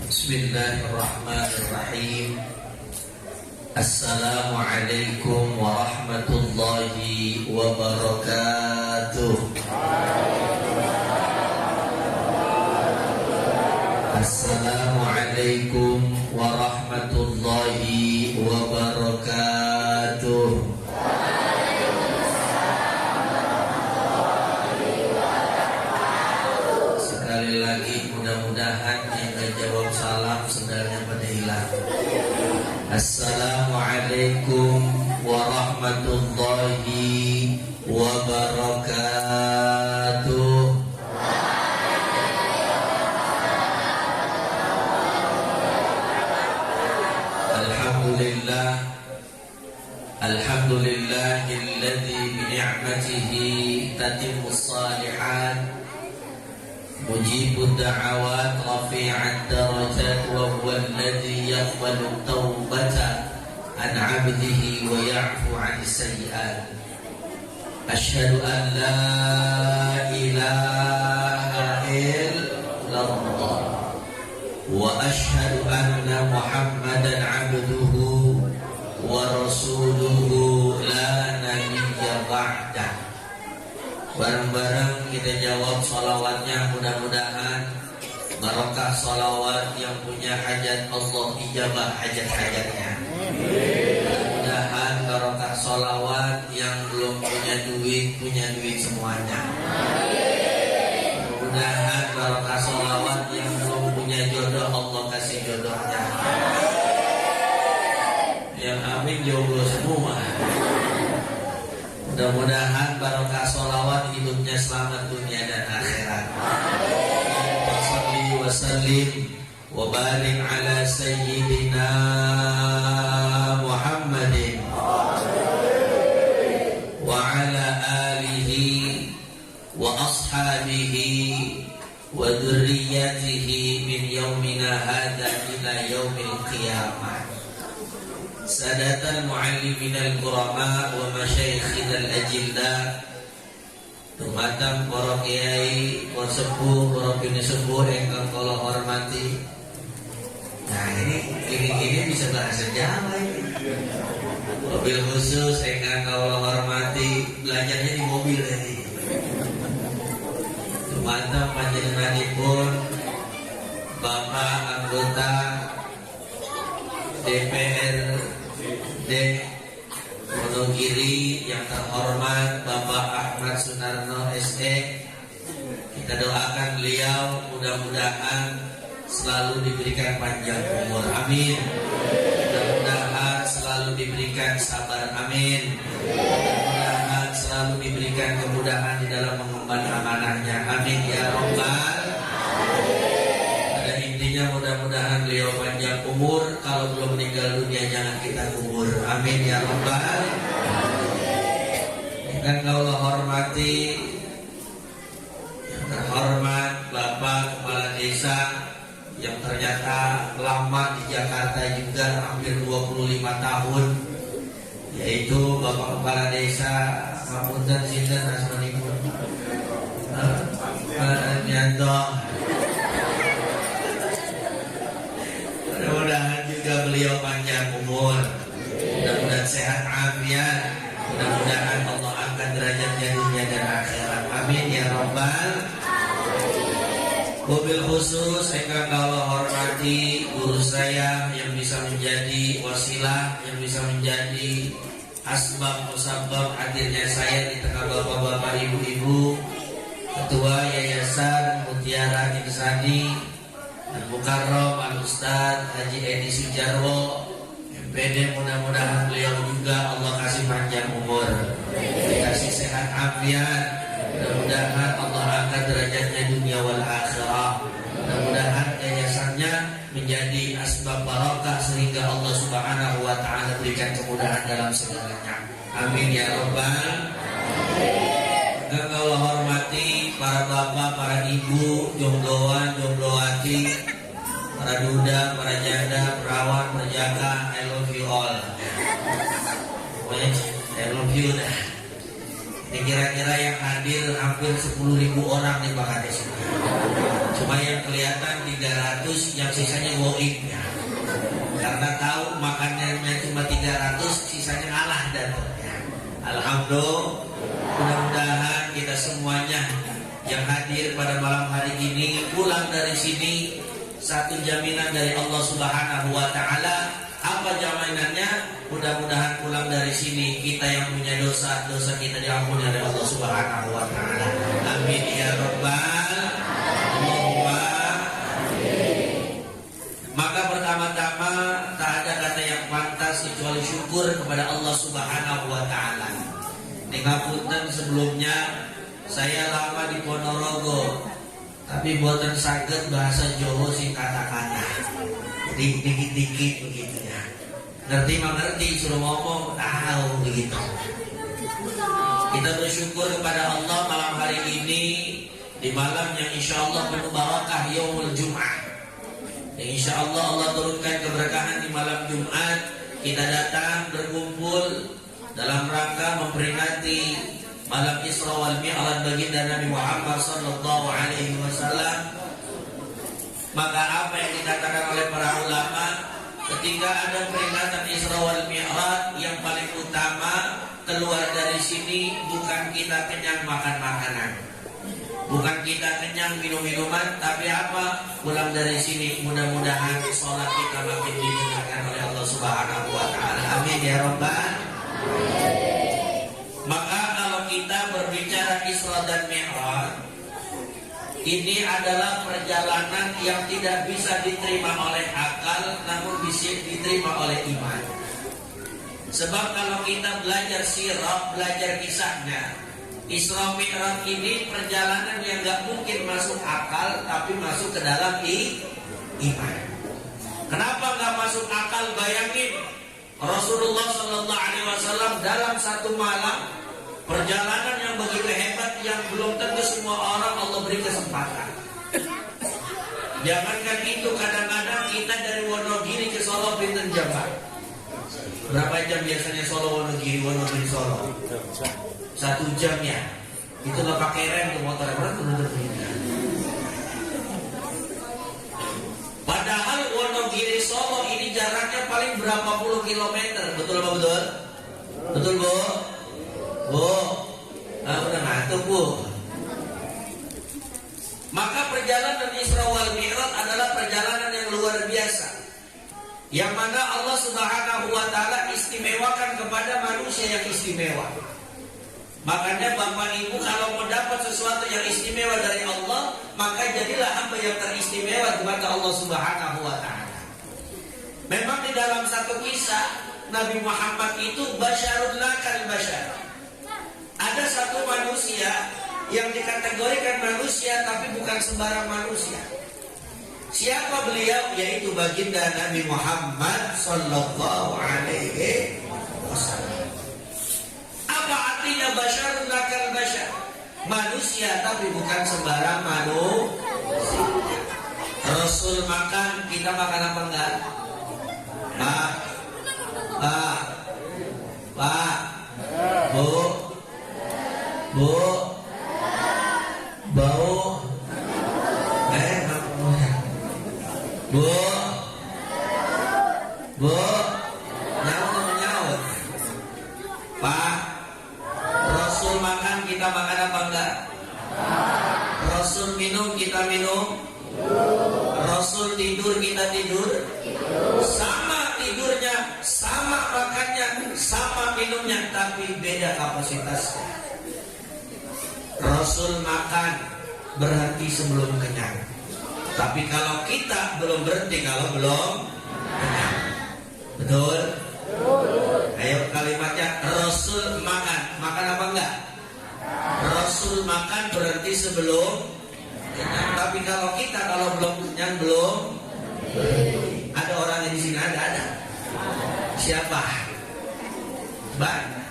Bismillahirrahmanirrahim. Assalamualaikum warahmatullahi wabarakatuh. Assalamualaikum warahmatullahi wabarakatuh. Sekali lagi mudah-mudahan yang jawab salam sebenarnya pada hilang. Assalamualaikum warahmatullahi wabarakatuh. Alhamdulillah, alhamdulillahilladzi bi ni'matihi tatimmus shalihat, mujibud da'awat, rafi'ad darajat, wa huwa alladzi yaqbalu taubata an 'abdihi wa ya'fu 'anis sayyi'at. Asyhadu an la ilaha illallah wa asyhadu anna Muhammadan 'abduhu wa rasuluhu la nabiyya ba'dah. Bareng-bareng kita jawab sholawatnya, mudah-mudahan barokah sholawat yang punya hajat Allah ijabah hajat-hajatnya. Mudah-mudahan barokah sholawat yang belum punya duit semuanya. Mudah-mudahan barokah sholawat yang belum punya jodoh Allah kasih jodohnya. Yang amin jodoh semua. Mudah-mudahan barokah sholawat hidupnya selamat dunia dan akhirat. Wassalli wa sallim wa barik ala sayyidina Muhammadin wa ala alihi wa ashabihi wa dzurriyyatihi min yaumina hadza ila yaumil qiyamah. Sadatal mualliminal kurama wa masyaikhidal ajillah, tumatang para kiai, para sepuh, para bini sepuh ingkang kula hormati. Nah ini bisa bahasa Jawa ini. Mobil khusus ingkang kula hormati, belajarnya di mobil tadi. Tumatang panjenenganipun Bapak anggota DPRD Wonogiri yang terhormat Bapak Ahmad Sunarno SE. Kita doakan beliau mudah-mudahan selalu diberikan panjang umur, amin. Mudah-mudahan selalu diberikan sabar, amin. Mudah-mudahan selalu diberikan kemudahan di dalam mengemban amanahnya, amin ya Rabbal. Pada intinya mudah-mudahan beliau panjang umur, kalau belum meninggal dunia jangan kita kubur, amin ya Rabbal. Dan kalau hormati yang terhormat Bapak Kepala Desa yang ternyata lama di Jakarta juga hampir 25 tahun, yaitu Bapak Kepala Desa Mapunten Sinten Asmanipun Nyanto. Mudah-mudahan juga beliau panjang umur, mudah-mudahan sehat afiat, mudah-mudahan Allah angkat derajatnya dunia dan akhirat, amin ya Rabbal. Mobil khusus ingkang kula hormati guru saya yang bisa menjadi wasilah, yang bisa menjadi asbab musabab hadirnya saya di tengah bapak-bapak, ibu-ibu, Ketua Yayasan Mutiara Insani dan Mukarram Al-Ustaz Haji Edi Sujarwo MPD. Mudah-mudahan beliau juga Allah kasih panjang umur, dikasih sehat afiat, mudah-mudahan Allah angkat derajatnya dunia wal akhirah. Mudah-mudahan yayasannya menjadi asbab barokah sehingga Allah Subhanahu wa taala berikan kemudahan dalam segalanya. Amin ya rabbal. Dan Allah hormati para bapak, para ibu, jombloan, jomblowati, para duda, para janda, perawan, penjaga, I love you all. I love you dah. Ini kira-kira yang hadir hampir 10.000 orang nih Pak Kades. Cuma yang kelihatan 300, yang sisanya going ya. Karena tahu makanannya cuma 300, sisanya ngalah dan ya. Alhamdulillah, mudah-mudahan kita semuanya yang hadir pada malam hari ini pulang dari sini satu jaminan dari Allah Subhanahu wa taala. Apa jaminannya? Mudah-mudahan pulang dari sini kita yang punya dosa kita diampuni oleh Allah Subhanahu wa taala. Amin ya rabbal Allahumma. Maka pertama-tama tak ada kata yang pantas kecuali syukur kepada Allah Subhanahu wa taala. Ngapunten sebelumnya saya lama di Ponorogo, tapi buatan saged bahasa Jawa sing kata-kata. Dikit-dikit begitu ya. Ngerti mengerti, suruh ngomong tahu begitu. Kita bersyukur kepada Allah malam hari ini, di malam yang insya Allah penuh barakah, Yaumul Jum'ah. Yang insya Allah Allah turunkan keberkahan di malam Jumat. Kita datang berkumpul dalam rangka memperingati malam Isra wal Mi'raj baginda Nabi Muhammad sallallahu alaihi wasallam. Maka apa yang dikatakan oleh para ulama, ketika ada peringatan Isra wal Mi'raj, yang paling utama keluar dari sini bukan kita kenyang makan makanan, bukan kita kenyang minum-minuman, tapi apa? Pulang dari sini mudah-mudahan sholat kita makin didengarkan oleh Allah Subhanahu wa taala. Amin ya rabbal. Maka kalau kita berbicara Isra dan Mi'raj, ini adalah perjalanan yang tidak bisa diterima oleh akal, namun bisa diterima oleh iman. Sebab kalau kita belajar sirah, belajar kisahnya, Isra Mi'raj ini perjalanan yang gak mungkin masuk akal, tapi masuk ke dalam iman. Kenapa gak masuk akal? Bayangin Rasulullah Sallallahu Alaihi Wasallam dalam satu malam, perjalanan yang begitu hebat yang belum tentu semua orang Allah beri kesempatan. Jangankan itu, kadang-kadang kita dari Wonogiri ke Solo pinten jam Pak? Berapa jam biasanya Solo Wonogiri, Wonogiri Solo? 1 jam ya. Itu nggak pakai rem tuh motor, padahal Wonogiri Solo ini jaraknya paling berapa puluh kilometer. Betul apa betul? Betul Bu? Bu, udah ngantuk Bu. Maka perjalanan Isra wal Mi'raj adalah perjalanan yang luar biasa, yang mana Allah Subhanahu wa taala istimewakan kepada manusia yang istimewa. Makanya Bapak Ibu kalau mau dapat sesuatu yang istimewa dari Allah, maka jadilah hamba yang teristimewa kepada Allah Subhanahu wa taala. Memang di dalam satu kisah Nabi Muhammad itu basyarun lakal basyar. Ada satu manusia yang dikategorikan manusia tapi bukan sembarang manusia. Siapa beliau? Yaitu baginda Nabi Muhammad sallallahu alaihi wasallam. Apa artinya basyarun lakal basyar? Manusia tapi bukan sembarang manusia. Rasul makan, kita makan apa enggak? Pak, Bu, bau, Bu, nyaut. Pak, Rasul makan, kita makan apa enggak? Rasul minum, kita minum. Rasul tidur, kita tidur. Sama tidurnya, sama makannya, sama minumnya, tapi beda kapasitasnya. Rasul makan berhenti sebelum kenyang, tapi kalau kita belum berhenti kalau belum kenyang. Betul? Ayo kalimatnya, Rasul makan. Makan apa enggak? Rasul makan berhenti sebelum kenyang, tapi kalau kita kalau belum kenyang belum. di sini ada. Siapa? Banyak.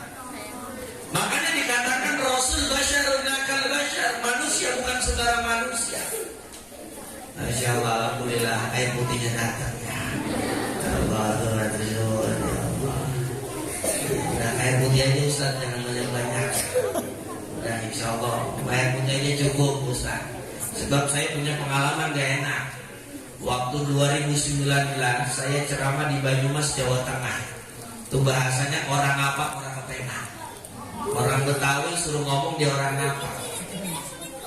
Makanya dikatakan Rasul basyarun akal basyar, manusia bukan saudara manusia. Masya Allah, alhamdulillah air putihnya datang ya. Allah, udah air putih aja Ustaz, jangan banyak-banyak. Udah insya Allah air putih aja cukup Ustaz. Sebab saya punya pengalaman gak enak. Waktu 2019 saya ceramah di Banyumas, Jawa Tengah. Itu bahasanya orang apa, orang kepenak. Orang Betawi suruh ngomong dia orang apa.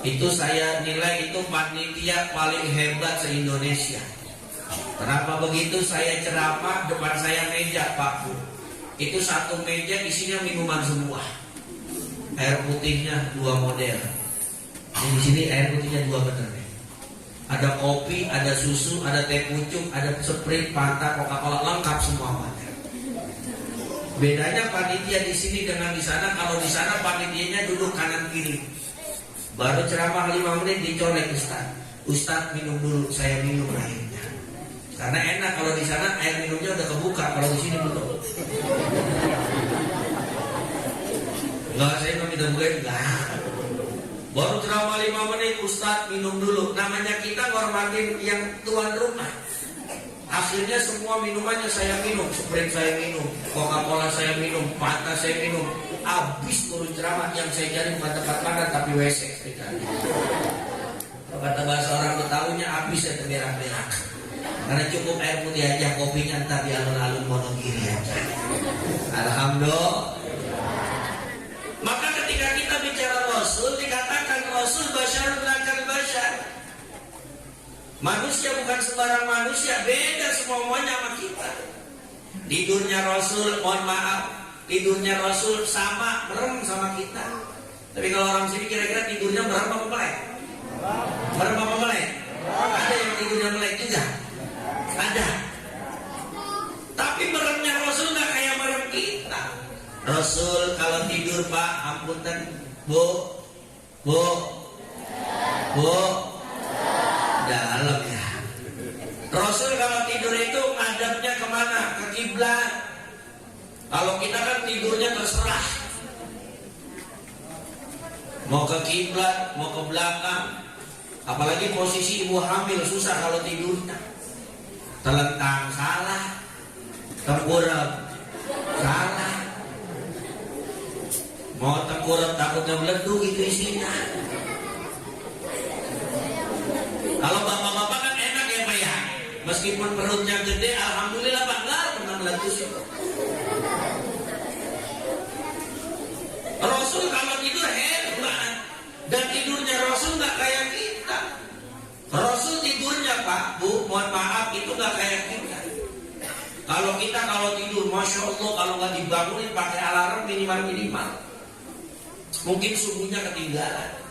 Itu saya nilai itu panitia paling hebat se-Indonesia. Kenapa begitu? Saya ceramah, depan saya meja Pak Bu. Itu satu meja isinya minuman semua. Air putihnya 2 model. Di sini air putihnya 2 bener nih. Ada kopi, ada susu, ada teh pucuk, ada Sprite, Fanta, Coca-Cola, lengkap semua ada. Bedanya panitia di sini dengan di sana. Kalau di sana panitianya duduk kanan kiri. Baru ceramah 5 menit dicolek Ustaz minum dulu, saya minum airnya. Karena enak kalau di sana air minumnya udah kebuka, kalau di sini belum. Enggak, saya nggak minum gue enggak. Baru ceramah 5 menit Ustaz minum dulu. Namanya kita ngormatin yang tuan rumah. Akhirnya semua minumannya saya minum, Sprite saya minum, Coca-Cola saya minum, Fanta saya minum. Habis turun ceramah, yang saya cari bukan tempat makan tapi WC. Kata bahasa orang Betawinya habis ya terberak-berak. Karena cukup air putih aja, kopinya entar di alun-alun Wonogiri aja. Alhamdulillah. Maka ketika kita bicara Rasul, dikatakan Rasul basyarun akal basyar. Manusia bukan sembarang manusia, beda semuanya sama kita. Tidurnya Rasul, mohon maaf, tidurnya Rasul sama, merem sama kita. Tapi kalau orang sini kira-kira tidurnya merem apa melek? Merem apa melek? Ada yang tidurnya melek juga? Ada. Tapi meremnya Rasul nggak kayak merem kita. Rasul kalau tidur Pak, ampunten Bu, dalam ya. Rasul kalau tidur itu ngadapnya kemana? Ke kiblat. Kalau kita kan tidurnya terserah. Mau ke kiblat, mau ke belakang. Apalagi posisi ibu hamil susah kalau tidurnya. Telentang salah, tengkurap salah. Mau tengkurap takutnya meleduk itu isinya. Kalau bapak-bapak kan enak ya Pak ya. Meskipun perutnya gede, alhamdulillah Pak, nggak pernah meletus itu. Rasul kalau tidur hebat. Dan tidurnya Rasul nggak kayak kita. Rasul tidurnya Pak, Bu, mohon maaf itu nggak kayak kita. Kalau kita tidur, Masya Allah, kalau nggak dibangunin pakai alarm minimal. Mungkin subuhnya ketinggalan.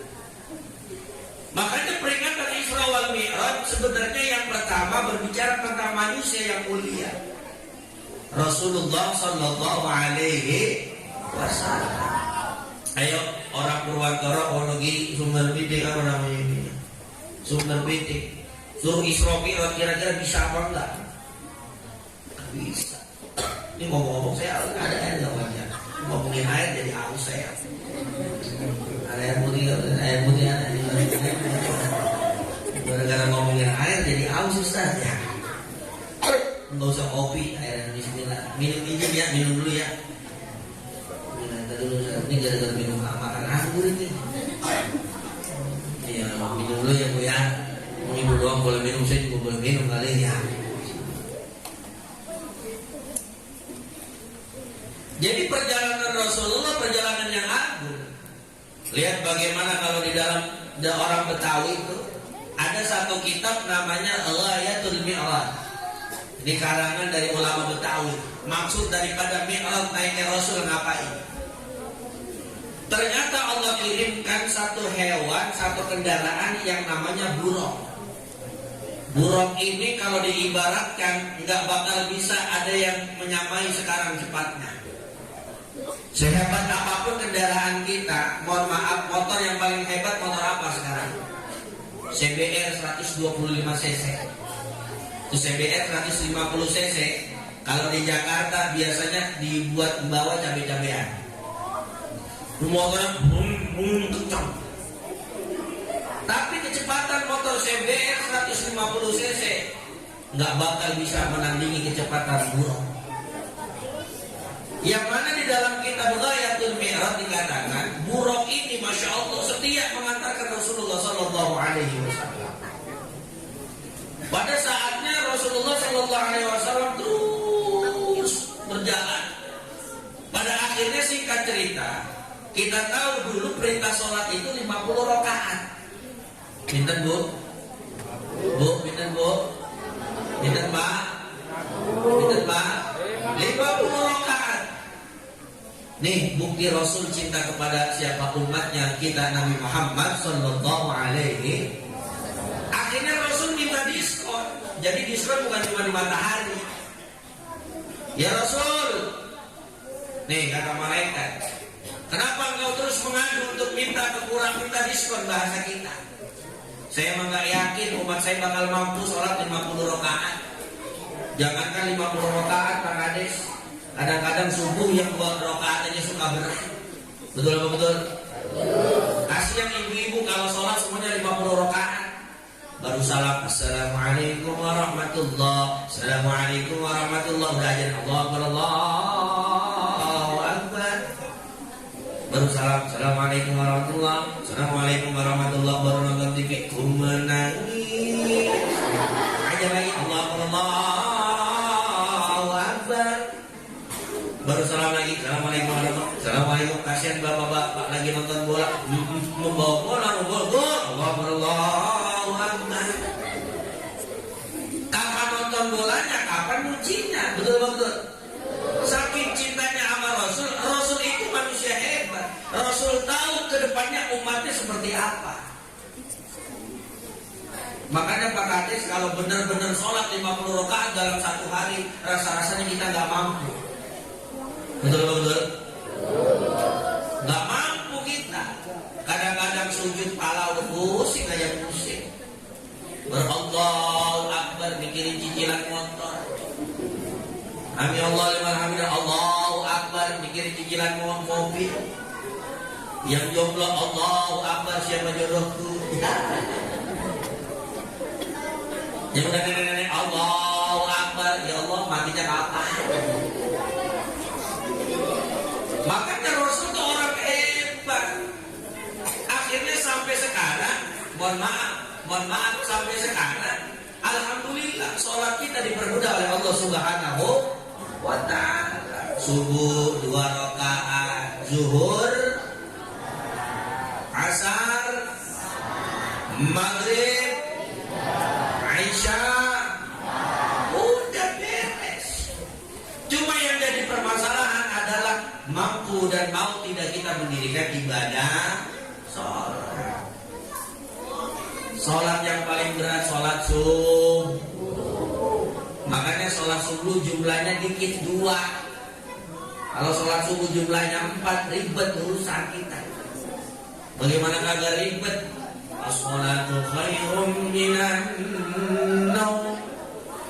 Makanya peringatan Isra wal Mi'raj sebenarnya yang pertama berbicara tentang manusia yang mulia. Rasulullah Sallallahu Alaihi Wasallam. Ayo orang Purwantara, Wonogiri, Sumber Pitik apa namanya ini? Sumber Pitik. Suruh Isra Mi'raj kira-kira bisa apa enggak? Bisa. Ini ngomong-ngomong saya ada air nggak banyak. Ngomongin air jadi haus saya. Ada air putih ada. Gara-gara ngomongin air jadi haus Ustaz ya. Nggak usah kopi, air di sini lah. Minum dulu ya. Minum dulu Ustaz. Ini gara-gara minum makan anggur ini. Iya, minum dulu ya Bu ya. Mau ibu doang boleh minum, saya juga boleh minum kali ya. Jadi perjalanan Rasulullah perjalanan yang agung. Lihat bagaimana kalau di dalam orang Betawi itu ada satu kitab namanya Ghayatul Mi'raj. Ini karangan dari ulama Betawi. Maksud daripada Mi'raj naiknya Rasul ngapain? Ternyata Allah kirimkan satu hewan, satu kendaraan yang namanya buruk. Buruk ini kalau diibaratkan nggak bakal bisa ada yang menyamai sekarang cepatnya. Sehebat apapun kendaraan kita, mohon maaf, motor yang paling hebat motor apa sekarang? CBR 125 cc. Itu CBR 150 cc. Kalau di Jakarta biasanya dibuat membawa cabai-cabean. Motornya kencang. Tapi kecepatan motor CBR 150 cc nggak bakal bisa menandingi kecepatan buruk. Yang mana di dalam kitab Ghayatul Mi'raj dikatakan buruk ini masya Allah setia mengantarkan Rasulullah Sallallahu Alaihi Wasallam. Pada saatnya Rasulullah Sallallahu Alaihi Wasallam terus berjalan. Pada akhirnya singkat cerita, kita tahu dulu perintah sholat itu 50 rakaat. Pinten bu? Pinten bu? Pinten pak? Pinten pak? 50 rakaat. Nih bukti Rasul cinta kepada siapa umatnya kita Nabi Muhammad Sallallahu Alaihi. Akhirnya Rasul minta diskon. Jadi diskon bukan cuma di matahari. Ya Rasul, nih kata malaikat, kenapa engkau terus mengadu untuk minta diskon bahasa kita? Saya emang gak yakin umat saya bakal mampu sholat 50 rakaat. Jangankan 50 rakaat Pak Kades, kadang-kadang subuh yang 2 rakaat aja suka berat. Betul apa betul? Kasihan ibu-ibu kalau sholat semuanya 50 rakaat. Baru salam, assalamualaikum warahmatullah, assalamualaikum warahmatullah, udah aja Allahu Akbar. Baru salam, assalamualaikum warahmatullah, assalamualaikum warahmatullah, baru nonton TV, ku menangis. Aja lagi Allahu Akbar. Baru salam lagi, assalamualaikum warahmatullah, assalamualaikum. Kasihan bapak-bapak lagi nonton bola, membawa bola, Allahu Akbar. Kapan nonton bolanya, kapan muncinya, betul. Saking cintanya sama Rasul, Rasul itu manusia hebat. Rasul tahu ke depannya umatnya seperti apa. Makanya Pak Kades kalau benar-benar sholat 50 rakaat dalam satu hari, rasa-rasanya kita nggak mampu. Betul. Nggak mampu kita. Kadang-kadang sujud pala udah pusing aja pusing. Allahu Akbar mikirin cicilan motor. Amin Allah liman hamidah. Allahu Akbar mikirin cicilan mobil. Yang jomblo Allahu Akbar siapa jodohku. Yang udah nenek-nenek Allahu Akbar, ya Allah matinya kapan. Makanya Rasul itu orang hebat. Akhirnya sampai sekarang, mohon maaf sampai sekarang, alhamdulillah sholat kita dipermudah oleh Allah Subhanahu wa ta'ala. Subuh 2 rakaat, zuhur, asar, maghrib, Isya, udah beres. Cuma yang jadi permasalahan adalah mampu dan mau tidak kita mendirikan ibadah sholat. Sholat yang paling berat sholat subuh. Makanya sholat subuh jumlahnya dikit 2. Kalau sholat subuh jumlahnya 4, ribet urusan kita. Bagaimana kagak ribet? As-sholatu khairum minan naum.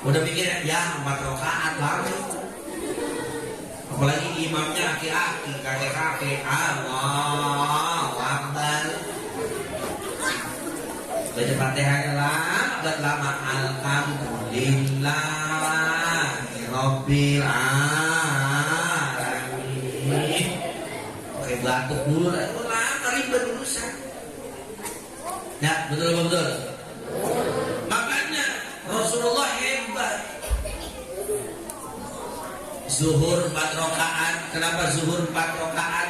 Udah mikir ya 4 rakaat banget. Apalagi imamnya aki-aki, kakek-kakek. Allahu Akbar. Baca Fatihahnya lama. Alhamdulillah Rabbil alamin. Oke, batuk dulu lah. Lama ribet urusan. Ya, betul. Makanya Rasulullah hebat. Zuhur 4 rakaat. Kenapa zuhur 4 rakaat?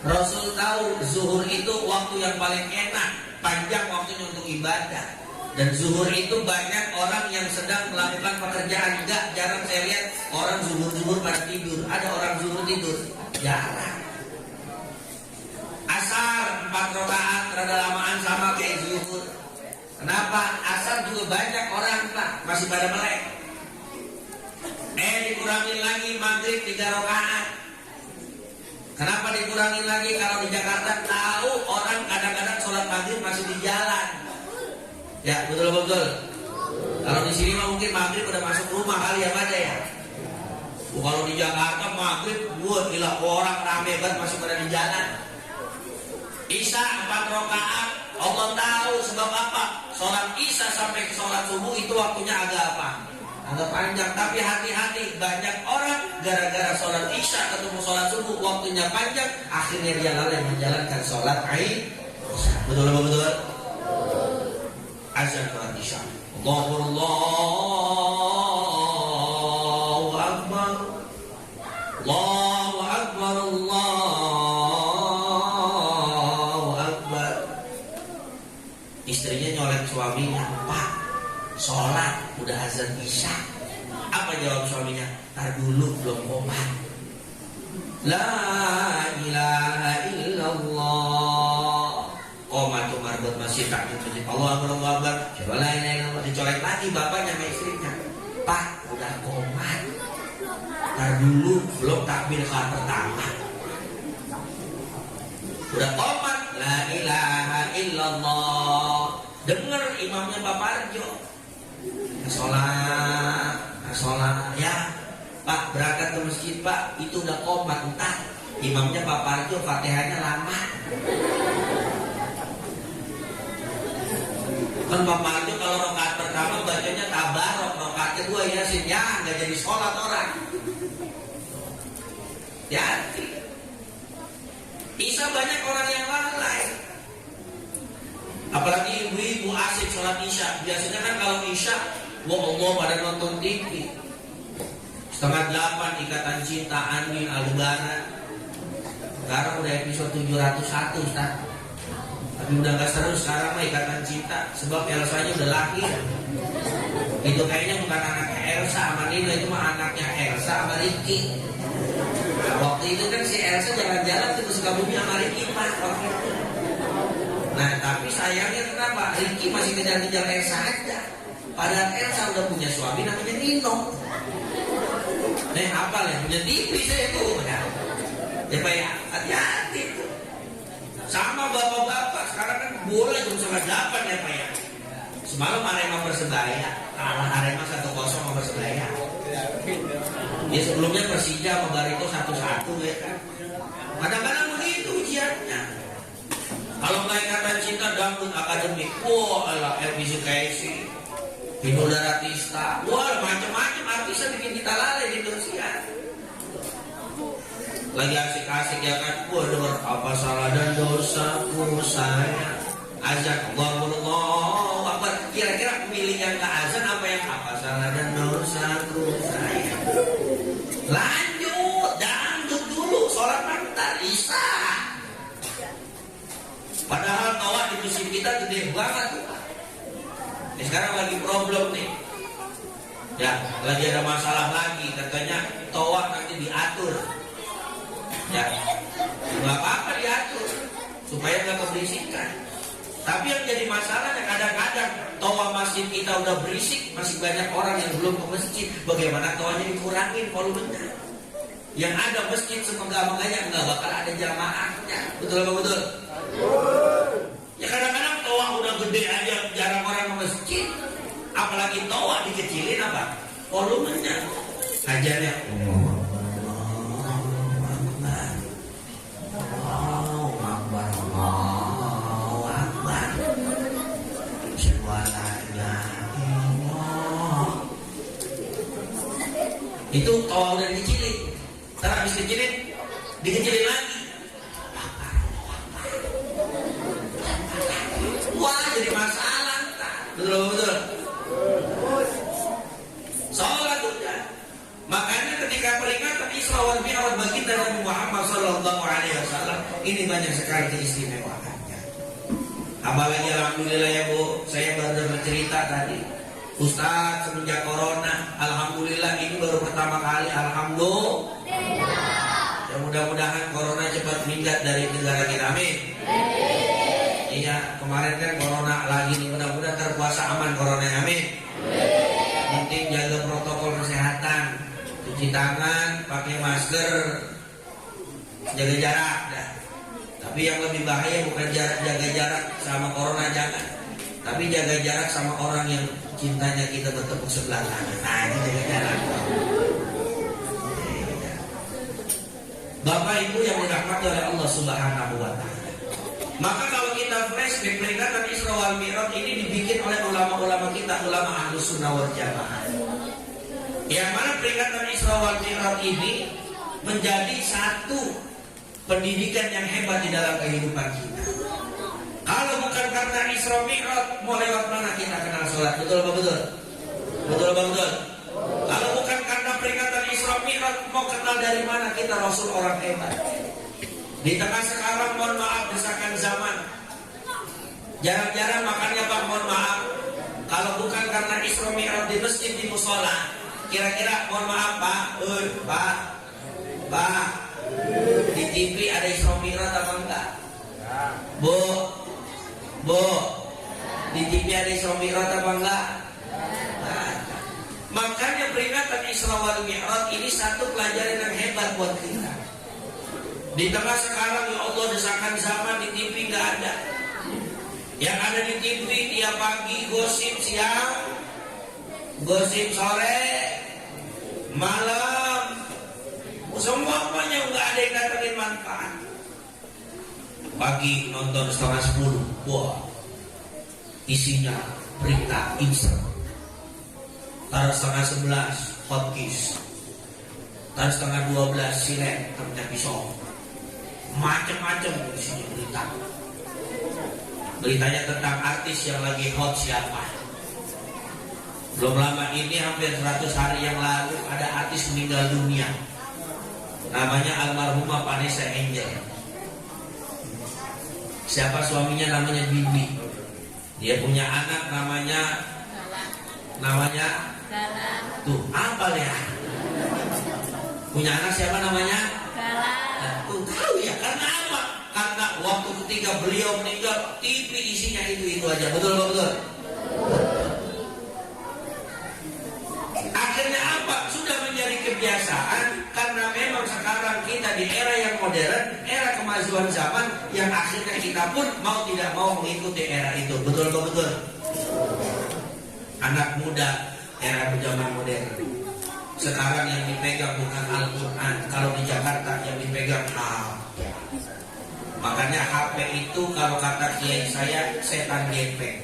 Rasul tahu zuhur itu waktu yang paling enak, panjang waktunya untuk ibadah. Dan zuhur itu banyak orang yang sedang melakukan pekerjaan. Jarang saya lihat orang zuhur pada tidur. Ada orang zuhur tidur? Jarang. Asar 4 rakaat rada lamaan sama kayak zuhur. Kenapa? Asar juga banyak orang Pak masih pada melek. Dikurangin lagi maghrib 3 rakaat. Kenapa dikurangin lagi? Kalau di Jakarta tahu orang kadang-kadang sholat maghrib masih di jalan. Ya betul. Kalau di sini mah mungkin maghrib udah masuk rumah kali ya pada ya. Kalau di Jakarta maghrib, gila orang rame banget masih pada di jalan. Isya 4 rakaat, Allah tahu sebab apa? Sholat Isya sampai ke sholat subuh itu waktunya agak apa? Agak panjang. Tapi hati-hati, banyak orang gara-gara sholat Isya ketemu sholat subuh waktunya panjang, akhirnya dia lalai menjalankan sholat Isya. Betul apa betul? Azan sholat Isya. Allahu Akbar. Allahu Akbar. Allahu Akbar. Istrinya nyolek suaminya, Pak, sholat udah azan Isya. Apa jawab suaminya? Tar dulu belum qomat. La ilaha illallah. Qomat tuh marbot masih takbir masjid. Allah Akbar, Allah Akbar. Coba la ilaha illallah. Dicolek lagi bapaknya sama istrinya. Pak, udah qomat. Tar dulu belum takbir saat pertama. Udah qomat. La ilaha illallah. Dengar imamnya Bapak Arjo. Sholat ya Pak, berangkat ke masjid Pak, itu udah qomat. Entah imamnya Bapak Arjo Fatihahnya lama. Kan Bapak Arjo kalau rakaat pertama bacanya tabarok, rakaat kedua Yasin, ya nggak jadi sholat orang. Hati. Isya banyak orang yang lalai. Apalagi ibu-ibu asik sholat Isya. Biasanya kan kalau Isya, wah Allah pada nonton TV. 7:30 Ikatan Cinta, Andin, Aldebaran. Sekarang udah episode 701 Ustaz. Tapi udah gak seru sekarang mah Ikatan Cinta. Sebab Elsa-nya udah lahir. Itu kayaknya bukan anaknya Elsa sama Nino, itu mah anaknya Elsa sama Ricky. Nah, waktu itu kan si Elsa jalan-jalan tuh ke Sukabumi sama Ricky Pak. Nah tapi sayangnya kenapa? Ricky masih kejar-kejar Elsa aja. Padahal Elsa udah punya suami namanya Nino. Apa ya? Punya TV saya itu. Ya Pak ya, hati-hati. Sama bapak-bapak, sekarang kan bola jam 7:30 ya Pak ya. Semalam Arema Persebaya, kalah Arema 1-0 sama Persebaya. Ya sebelumnya Persija sama Barito 1-1 ya kan. Kadang-kadang begitu ujiannya. Kalau nggak Ikatan Cinta Dangdut Akademik, wah lah LBC Kaisi, Indo Daratista, wah macam-macam artisnya bikin kita lalai di Indonesia. Lagi asik-asik ya kan, wah dengar apa salah dan dosaku saya. Azan Allahu Akbar. Kira-kira pilih yang ke azan apa yang apa salah dan dosaku saya. Lanjut dangdut dulu, sholat mantar Isya. Padahal tawaf di musim kita gede banget. Sekarang lagi problem nih. Ya, lagi ada masalah lagi. Katanya tawaf nanti diatur. Ya, nggak apa-apa diatur supaya nggak keberisikan. Tapi yang jadi masalahnya kadang-kadang tawaf masjid kita udah berisik, masih banyak orang yang belum ke masjid. Bagaimana tawafnya dikurangin volumenya? Yang ada masjid semegah-megahnya nggak bakal ada jamaahnya. Betul apa betul? Ya kadang-kadang tawaf udah gede aja jarang orang ke masjid. Apalagi tawaf dikecilin apa? Volumenya. Ajarnya itu tawaf udah dikecilin. Ntar habis dikecilin lagi. Wah jadi masalah. Betul. Sholat udah. Makanya ketika peringatan Isra wal Mi'raj baginda Nabi Muhammad sallallahu alaihi wasallam ini banyak sekali keistimewaannya. Apalagi alhamdulillah ya Bu, saya baru bercerita tadi. Ustaz semenjak corona, alhamdulillah ini baru pertama kali, alhamdulillah. Ya mudah-mudahan corona cepat minggat dari negara kita, amin. Iya, kemarin kan corona lagi nih, mudah-mudahan terpuasa aman corona, amin. Penting jaga protokol kesehatan, cuci tangan, pakai masker, jaga jarak dah. Tapi yang lebih bahaya bukan jaga jarak sama corona jangan, tapi jaga jarak sama orang yang cintanya kita bertepuk sebelah tangan. Nah, ini jaga jarak. Bapak Ibu yang dirahmati oleh Allah Subhanahu wa Ta'ala. Maka kalau kita flashback, peringatan Isra wal Mi'raj ini dibikin oleh ulama-ulama kita, ulama Ahlus Sunnah wal Jamaah. Yang mana peringatan Isra wal Mi'raj ini menjadi satu pendidikan yang hebat di dalam kehidupan kita. Kalau bukan karena Isra Mi'raj, mau lewat mana kita kenal sholat? Betul apa betul? Betul apa betul? Kalau bukan karena peringatan Isra Mi'raj, mau kenal dari mana kita Rasul orang hebat? Di tengah sekarang, mohon maaf, desakan zaman, jarang-jarang makannya Pak, mohon maaf. Kalau bukan karena Isra Mi'raj di masjid, di musola, kira-kira mohon maaf Pak, di TV ada Isra Mi'raj apa enggak? Bu, di TV ada Isra Mi'raj apa enggak? Makanya peringatan Isra wal Mi'raj ini satu pelajaran yang hebat buat kita. Di tengah sekarang ya Allah desakan zaman, di TV nggak ada. Yang ada di TV tiap pagi gosip, siang gosip, sore malam, semuanya nggak ada yang datangin manfaat. Pagi nonton 9:30, wah isinya berita insert. Taruh 10:30 hotkeys, taruh 11:30 silet kerja pisau, macam-macam isinya berita. Beritanya tentang artis yang lagi hot siapa. Belum lama ini, hampir 100 hari yang lalu, ada artis meninggal dunia. Namanya almarhumah Vanessa Angel. Siapa suaminya? Namanya Bibi. Dia punya anak namanya tuh apa ya? Punya anak siapa namanya? Tuh tahu ya, karena apa? Karena waktu ketika beliau meninggal, TV isinya itu aja. Betul betul. Akhirnya apa? Sudah menjadi kebiasaan, karena memang sekarang kita di era yang modern, era kemajuan zaman, yang akhirnya kita pun mau tidak mau mengikuti era itu. Betul betul. Anak muda era zaman modern sekarang yang dipegang bukan Al-Quran. Kalau di Jakarta yang dipegang HP. Makanya HP itu kalau kata kiai saya setan gepeng.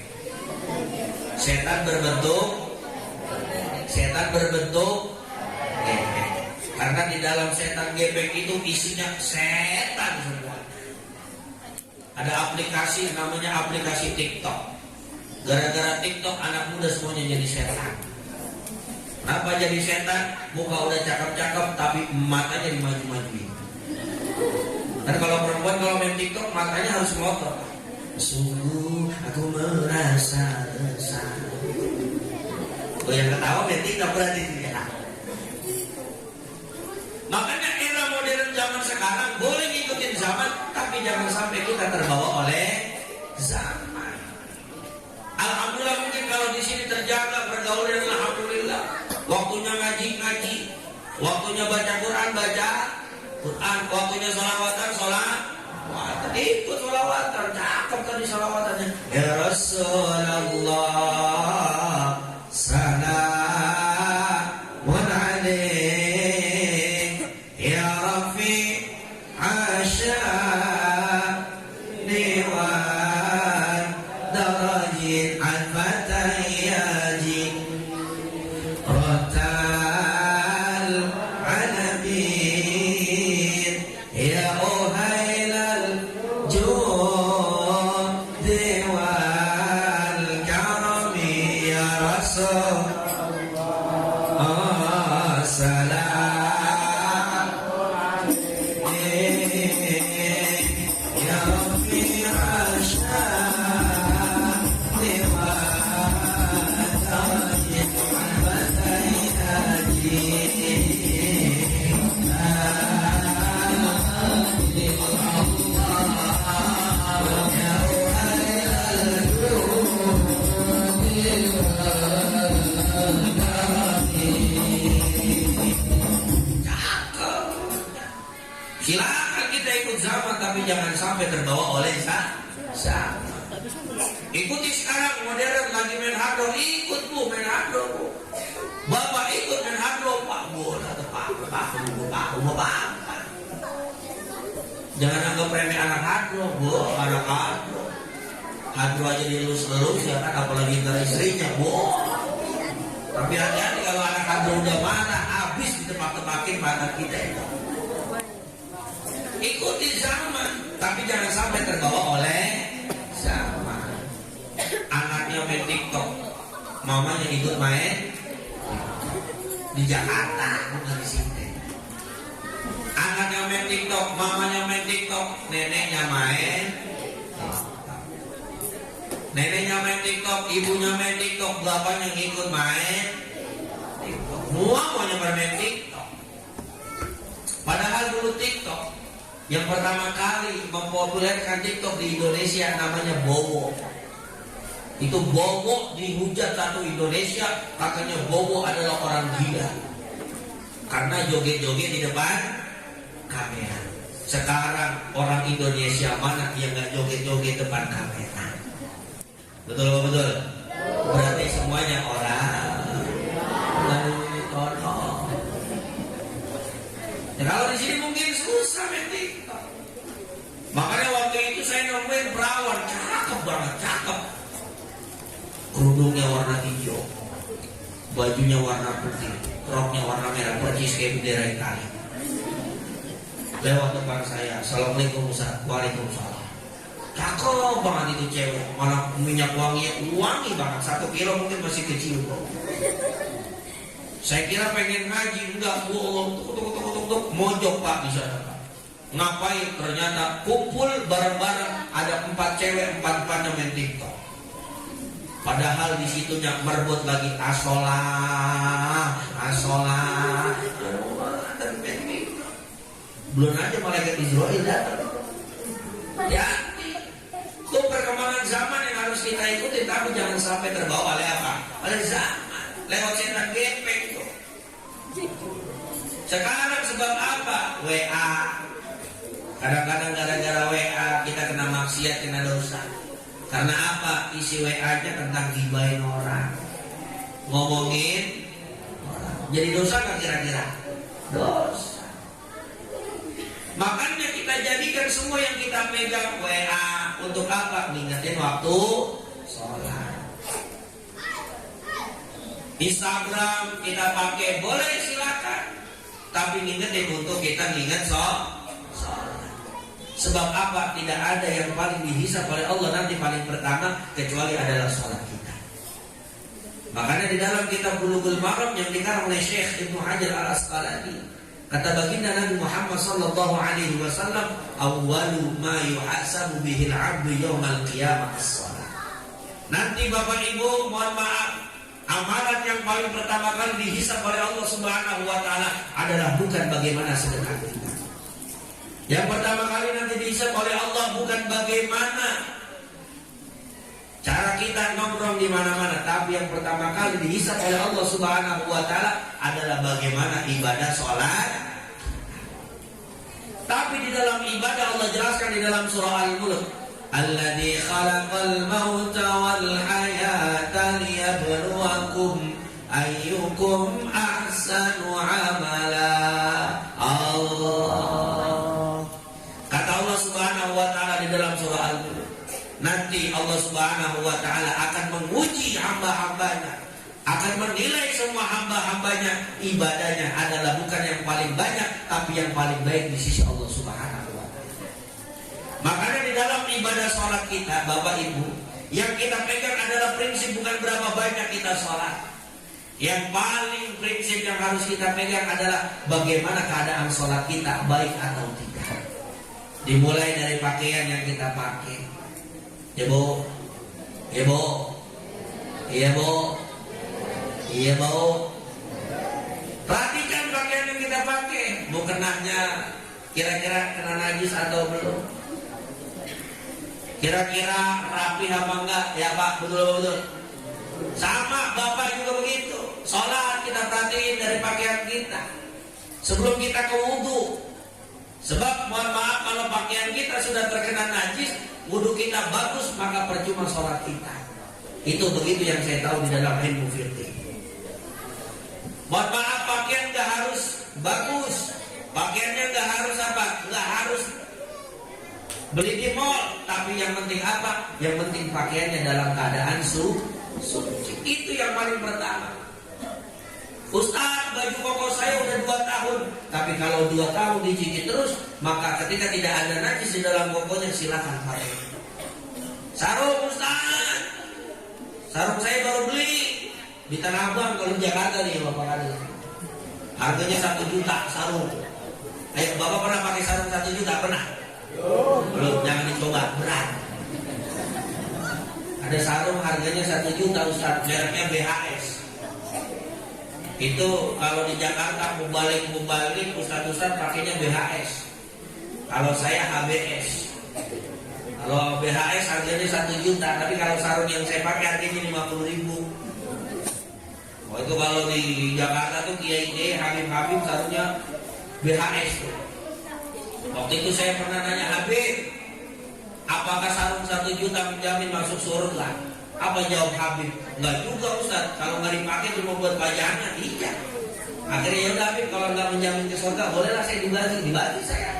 Setan berbentuk gepeng. Karena di dalam setan gepeng itu isinya setan semua. Ada aplikasi namanya aplikasi TikTok. Gara-gara TikTok anak muda semuanya jadi setan. Kenapa jadi setan? Muka udah cakep-cakep tapi matanya dimaju-majuin. Dan kalau perempuan kalau main TikTok matanya harus ngotot. Sungguh aku merasa resah. Oh, yang ketawa main TikTok berarti ya. Makanya era modern zaman sekarang boleh ngikutin zaman, tapi jangan sampai kita terbawa oleh zaman. Alhamdulillah mungkin kalau di sini terjaga pergaulan, alhamdulillah. Waktunya ngaji, waktunya baca Quran, waktunya sholawatan, ikut sholawatan, cakep tadi sholawatannya. Ya Rasulullah, salamun alaik, ya Rafi asya dewan darajin al-fatayaji rotal alamin, ya uhailal judi wal karami, ya Rasul salam ya Rafi asya silakan kita ikut zaman, tapi jangan sampai terbawa oleh zaman. Ikuti sekarang modern lagi main hadro, ikut bu main hadro bu. Bapak ikut main hadro pak, bola pak. Jangan anggap remeh anak hadro bu, anak hadro. Hadro aja dilus-lus ya kan, apalagi ke istrinya bu. Tapi hati-hati kalau anak hadro udah marah, habis ditebak-tebakin badan kita itu. Ikuti zaman, tapi jangan sampai terbawa oleh zaman. Anaknya main TikTok, mamanya ikut main di Jakarta, bukan di sini. Anaknya main TikTok, mamanya main TikTok, neneknya main TikTok, ibunya main TikTok, bapaknya ngikut main TikTok. Semuanya bermain TikTok. Padahal dulu TikTok yang pertama kali mempopulerkan TikTok di Indonesia namanya Bowo. Itu Bowo dihujat satu Indonesia, katanya Bowo adalah orang gila karena joget-joget di depan kamera. Sekarang orang Indonesia mana yang gak joget-joget depan kamera? Betul apa betul? Berarti semuanya orang tolong. Ya, kalau di sini mungkin susah main TikTok. Makanya waktu itu saya nemuin perawan cakep banget, cakep. Kerudungnya warna hijau, bajunya warna putih, roknya warna merah persis kayak bendera Italia. Lewat depan saya, assalamualaikum Ustaz, waalaikumsalam. Cakep banget itu cewek, malah minyak wangi banget, 1 kilo mungkin masih kecil kok. Saya kira pengen ngaji, enggak, tuk, mojok pak di sana pak. Ngapain? Ternyata kumpul bareng-bareng, ada 4 cewek, 4-4 main TikTok. Padahal di situnya merebut lagi asolah. Belum aja malaikat Israel datang. Ya, itu perkembangan zaman yang harus kita ikuti, tapi jangan sampai terbawa oleh apa? Oleh zaman, lewat setan gepeng tuh. Sekarang sebab apa? WA. Kadang-kadang gara-gara WA kita kena maksiat, kena dosa. Karena apa? Isi WA-nya tentang gibahin orang, ngomongin orang. Jadi dosa kan kira-kira? Dosa. Makanya kita jadikan semua yang kita pegang WA untuk apa? Ngingetin waktu sholat. Instagram kita pakai boleh silakan, tapi ngingetin untuk kita nginget sholat. Sebab apa? Tidak ada yang paling dihisab oleh Allah nanti paling pertama kecuali adalah sholat kita. Makanya di dalam kitab Bulughul Maram yang dikarang oleh Syekh Ibnu Hajar Al-Asqalani, kata baginda Nabi Muhammad sallallahu alaihi wasallam, awwalu ma yuhasabu bihil 'abdu yaumal qiyamah as-shalah. Nanti Bapak Ibu, mohon maaf, amalan yang paling pertama kali dihisab oleh Allah Subhanahu wa taala adalah bukan bagaimana sedekah kita. Yang pertama kali nanti dihisab oleh Allah bukan bagaimana cara kita nongkrong di mana-mana, tapi yang pertama kali dihisab oleh Allah Subhanahu wa taala adalah bagaimana ibadah sholat. Tapi di dalam ibadah Allah jelaskan di dalam surah Al-Mulk, alladzi khalaqal mauta wal hayata liyabluwakum ayyukum ahsanu amala. Subhanahu wa ta'ala di dalam surah Al-Mulk, nanti Allah Subhanahu wa ta'ala akan menguji hamba-hambanya, akan menilai semua hamba-hambanya. Ibadahnya adalah bukan yang paling banyak, tapi yang paling baik di sisi Allah Subhanahu wa ta'ala. Makanya di dalam ibadah sholat kita, Bapak Ibu, yang kita pegang adalah prinsip bukan berapa banyak kita sholat. Yang paling prinsip yang harus kita pegang adalah bagaimana keadaan sholat kita, baik atau tidak. Dimulai dari pakaian yang kita pakai. Ya Bu, ya Bu, iya Bu, iya Bu. Perhatikan pakaian yang kita pakai. Bu kenanya kira-kira kena najis atau belum? Kira-kira rapi apa enggak? Ya Pak, betul-betul. Sama Bapak juga begitu. Sholat kita perhatiin dari pakaian kita sebelum kita ke wudu. Sebab mohon maaf, kalau pakaian kita sudah terkena najis, wudhu kita bagus, maka percuma sholat kita. Itu begitu yang saya tahu di dalam ilmu fikih. Mohon maaf, pakaian nggak harus bagus, pakaiannya nggak harus apa, nggak harus beli di mall, tapi yang penting apa? Yang penting pakaiannya dalam keadaan suci. Itu yang paling pertama. Ustaz, baju koko saya udah 2 tahun, tapi kalau 2 tahun dicuci terus, maka ketika tidak ada najis di dalam kokonya, silakan pakai. Sarung Ustaz, sarung saya baru beli di Tanah Abang, kalau di Jakarta nih Bapak ada. Harganya 1 juta sarung. Ayo, Bapak pernah pakai sarung 1 juta? Pernah? Belum, jangan dicoba, berat. Ada sarung harganya 1 juta Ustaz, mereknya BHS. Itu kalau di Jakarta mubalik Ustaz pakainya BHS. Kalau saya HBS. Kalau BHS harganya 1 juta, tapi kalau sarung yang saya pakai harganya 50.000. Oh, itu kalau di Jakarta tuh kiai Habib sarungnya BHS tuh. Waktu itu saya pernah nanya Habib, apakah sarung 1 juta menjamin masuk surga? Apa jawab Habib? Enggak juga Ustaz, kalau nggak dipakai cuma buat pajangan. Iya. Akhirnya ya udah Habib, kalau nggak menjamin ke surga, bolehlah saya dibagi saya.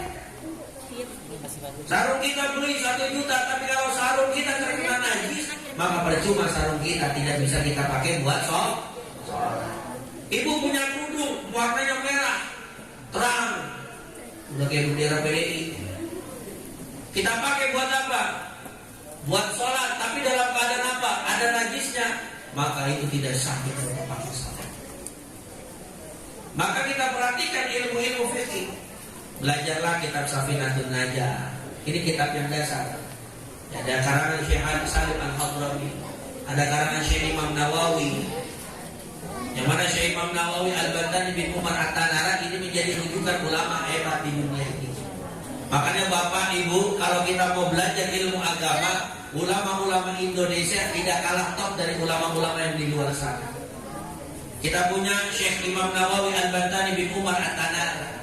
Sarung kita beli 1 juta, tapi kalau sarung kita terkena najis, maka percuma sarung kita, tidak bisa kita pakai buat sholat. Ibu punya kerudung warnanya merah, terang, udah kayak bendera PDI. Kita pakai buat apa? Buat sholat, tapi dalam keadaan apa? Ada najisnya, maka itu tidak sah kita untuk pakai sholat. Maka kita perhatikan ilmu-ilmu fikih. Belajarlah kitab Safinatun Najah. Ini kitab yang dasar. Ada karangan Syekh Salim Al-Hadrami, ada karangan Syekh Imam Nawawi. Yang mana Syekh Imam Nawawi Al-Bantani bin Umar At-Tanara ini menjadi rujukan ulama hebat di dunia ini. Makanya Bapak Ibu, kalau kita mau belajar ilmu agama, ulama-ulama Indonesia tidak kalah top dari ulama-ulama yang di luar sana. Kita punya Syekh Imam Nawawi Al-Bantani bin Umar At-Tanara.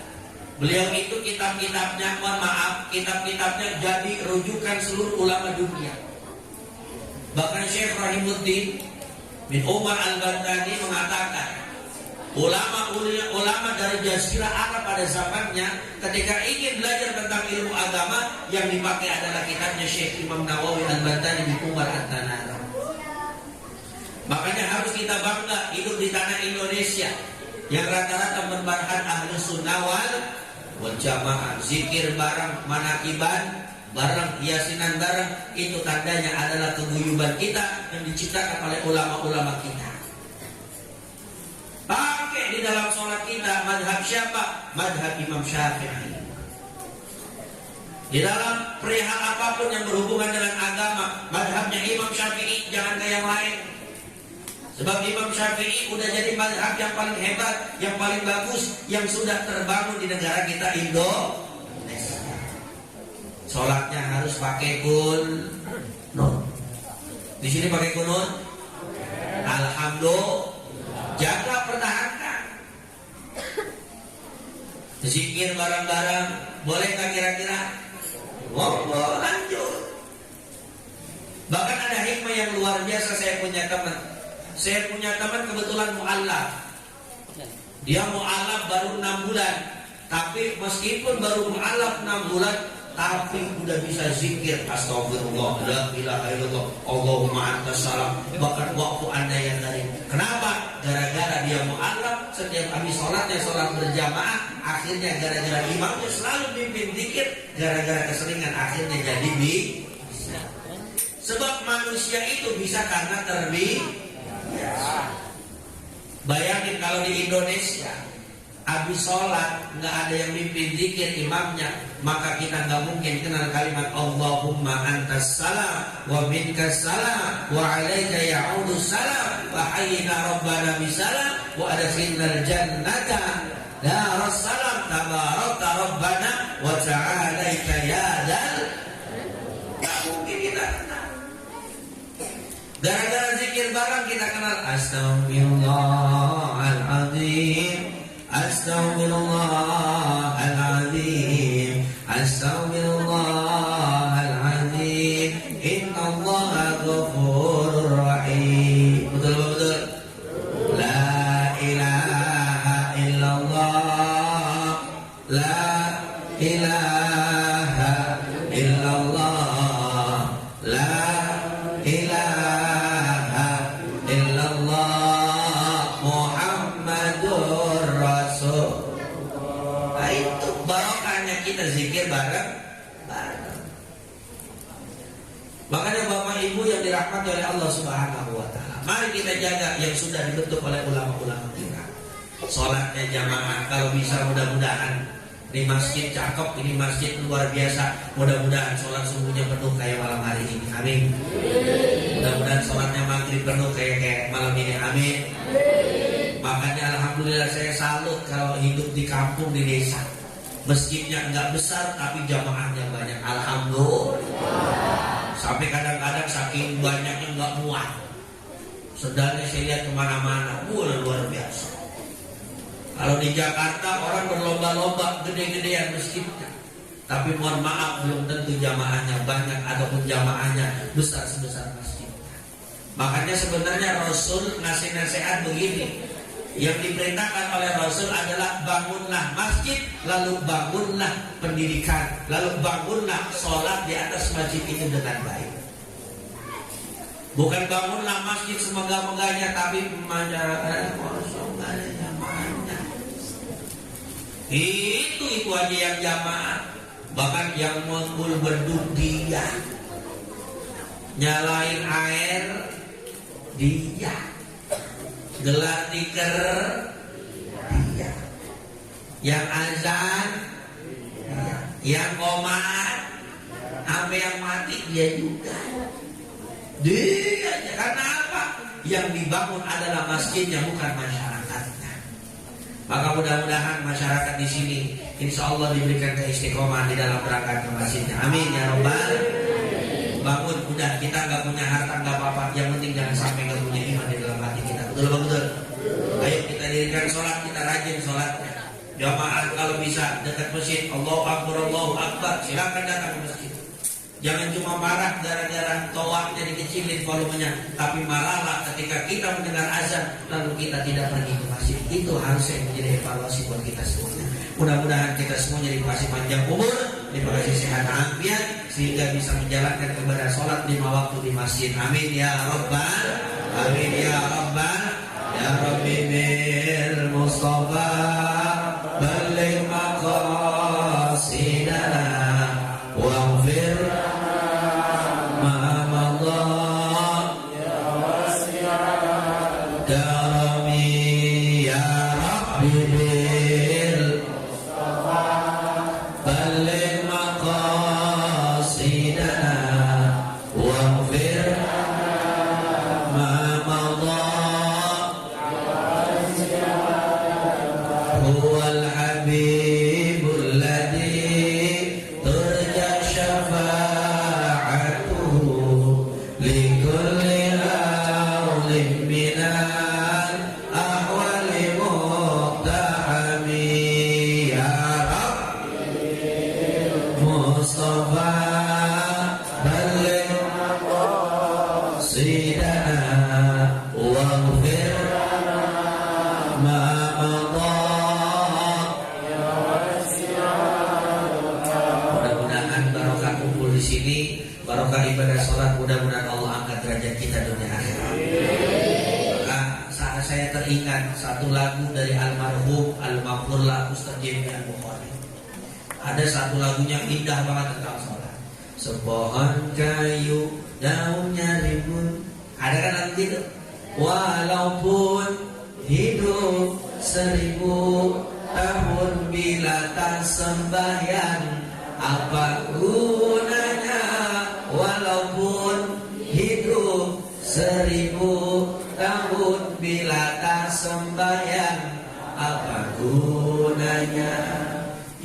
Beliau itu kitab-kitabnya, mohon maaf, kitab-kitabnya jadi rujukan seluruh ulama dunia. Bahkan Syekh Rahimuddin bin Umar Al-Bantani mengatakan, ulama dari Jazirah Arab pada zamannya ketika ingin belajar tentang ilmu agama, yang dipakai adalah kitabnya Syekh Imam Nawawi Al-Bantani bin Umar At-Tanara. Makanya harus kita bangga hidup di tanah Indonesia yang rata-rata berbahan ahlu sunnah wal jamaah. Zikir bareng, manakiban bareng, yasinan bareng, itu tandanya adalah keguyuban kita yang diciptakan oleh ulama-ulama kita. Pakai di dalam sholat kita madhab siapa? Madhab Imam Syafi'i. Di dalam perihal apapun yang berhubungan dengan agama, madhabnya Imam Syafi'i, jangan ke yang lain. Sebab Imam Syafi'i udah jadi madhab yang paling hebat, yang paling bagus, yang sudah terbangun di negara kita Indonesia. Sholatnya harus pakai kunut. Di sini pakai kunut. Alhamdulillah. Jaga, pertahankan. Zikir bareng-bareng, bolehkah kira-kira? Wallah, lanjut. Bahkan ada hikmah yang luar biasa. Saya punya teman kebetulan mu'allaf. Dia mu'allaf baru 6 bulan. Tapi meskipun baru mu'allaf 6 bulan, tapi udah bisa zikir astagfirullah, la ilaha illallah, Allahumma antas salam, bahkan wa'fu anna ya karim. Kenapa? Gara-gara dia mu'allaf, setiap habis sholatnya sholat berjamaah, akhirnya gara-gara imamnya selalu pimpin zikir, gara-gara keseringan akhirnya jadi bisa. Sebab manusia itu bisa karena terbiasa. Bayangin kalau di Indonesia habis sholat nggak ada yang mimpin zikir imamnya, maka kita nggak mungkin kenal kalimat Allahumma antas salam wa minkas salam wa alaika ya'udus salam wa hayyina rabbana bisalam wa adkhilnal jannata daras salam tabarakta rabbana wa ta'alaika ya dal. Nggak mungkin kita kenal. Gara-gara zikir bareng kita kenal Astaghfirullahaladzim, Astaghfirullahaladzim, Astaghfirullahaladzim, Makanya Bapak Ibu yang dirahmati oleh Allah Subhanahu wa taala, mari kita jaga yang sudah dibentuk oleh ulama-ulama kita. Salatnya jamaah kalau bisa, mudah-mudahan di masjid cakep, ini masjid luar biasa. Mudah-mudahan sholat subuhnya penuh kayak malam hari ini. Amin. Mudah-mudahan sholatnya maghrib penuh kayak malam ini. Amin. Makanya alhamdulillah saya salut kalau hidup di kampung, di desa. Masjidnya enggak besar tapi jamaahnya banyak. Alhamdulillah. Sampai kadang-kadang saking banyaknya enggak muat. Sedangnya saya lihat kemana-mana, luar biasa. Kalau di Jakarta orang berlomba-lomba gede-gedean masjidnya, tapi mohon maaf belum tentu jamaahnya banyak ataupun jamaahnya besar sebesar masjidnya. Makanya sebenarnya Rasul ngasih nasihat begini, yang diperintahkan oleh Rasul adalah bangunlah masjid, lalu bangunlah pendidikan, lalu bangunlah sholat di atas masjid itu dengan baik. Bukan bangunlah masjid semegah-megahnya tapi kosong gak ada jamaahnya. Itu aja yang jamaah. Bahkan yang menggul beduk dia, nyalain air dia, gelar tikar dia, yang azan dia, yang komat sampai yang mati dia juga. Dia, karena apa? Yang dibangun adalah masjidnya, bukan masyarakatnya. Maka mudah-mudahan masyarakat di sini insya Allah diberikan keistiqomahan di dalam berangkat ke masjidnya. Amin ya robbal. Bangun, udah kita nggak punya harta nggak apa-apa, yang penting jangan sampai nggak punya iman di dalam hati kita. Betul. Ayo kita dirikan sholat, kita rajin sholatnya. Jamaah kalau bisa dekat masjid, Allahu Akbar, silakan datang ke masjid. Jangan cuma marah gara-gara toaknya dikecilin volumenya, tapi marahlah ketika kita mendengar azan lalu kita tidak pergi ke masjid. Itu harusnya menjadi evaluasi buat kita semuanya. Mudah-mudahan kita semuanya dikasih panjang umur, dikasih sehat afiat, sehingga bisa menjalankan ibadah sholat 5 waktu di masjid. Amin ya Rabbal. Amin ya Rabbal. Ya Rabbi bil Mustafa balligh maqasidana waghfir satu lagu dari almarhum Al-Maghfurlah Ustaz Jami Al-Bukhari. Ada satu lagunya indah banget tentang sholat. Sepohon kayu daunnya rimbun. Ada kan lagu gitu? Walaupun hidup 1000 tahun bila tak sembahyang, apa gunanya? Walaupun hidup 1000 tahun bila tak sembahyang, apa gunanya?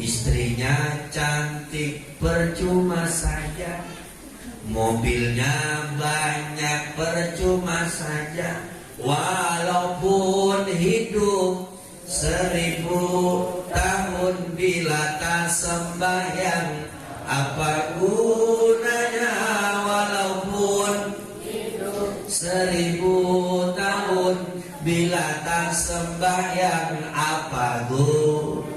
Istrinya cantik percuma saja, mobilnya banyak percuma saja. Walaupun hidup 1000 tahun bila tak sembahyang, apa gunanya? Walaupun 1000 tahun bila tak sembahyang, apa gunanya?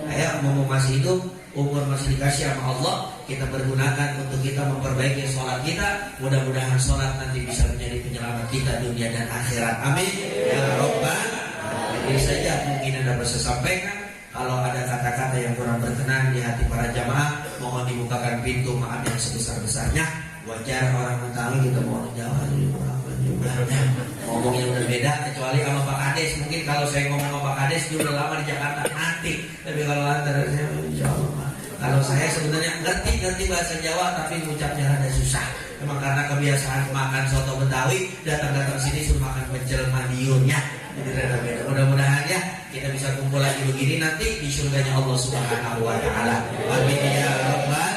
Ayo, mau masih hidup, umur masih dikasih sama Allah, kita pergunakan untuk kita memperbaiki sholat kita. Mudah-mudahan sholat nanti bisa menjadi penyelamat kita dunia dan akhirat. Amin ya Rabbal. Jadi saja mungkin Anda bisa sampaikan. Kalau ada kata-kata yang kurang berkenan di hati para jamaah, mohon dibukakan pintu maaf yang sebesar-besarnya. wajar orang Betawi kita mau orang Jawa juga ngomongnya udah beda, kecuali sama Pak Kades. Mungkin kalau saya ngomong sama Pak Kades dia udah lama di Jakarta nanti, tapi kalau antara saya insya Allah, kalau saya sebenarnya ngerti bahasa Jawa tapi ngucapnya ada susah. Memang karena kebiasaan makan soto Betawi, datang sini suruh makan pecel Madiunnya, jadi rada beda. Mudah-mudahan ya kita bisa kumpul lagi begini nanti di surganya Allah Subhanahu wa taala. Amin ya rabbal.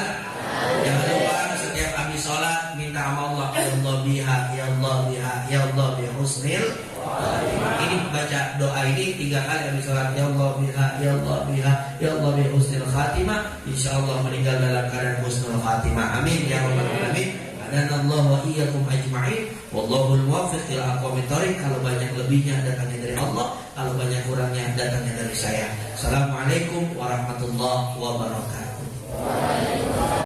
Jangan lupa setiap habis sholat minta sama Allah, ya Allah biha, ya Allah biha, ya Allah bi husnil khatimah. Ini baca doa ini 3 kali habis sholat, ya Allah biha, ya Allah biha, ya Allah bi husnil khatimah. Insyaallah meninggal dalam keadaan husnul khatimah. Amin ya rabbal alamin. Dan Allah wa iyyakum ajma'in. Wallahul muwaffiq ila aqwamit thoriq. Kalau banyak lebihnya datangnya dari Allah, kalau banyak kurangnya datangnya dari saya. Assalamualaikum warahmatullahi wabarakatuh.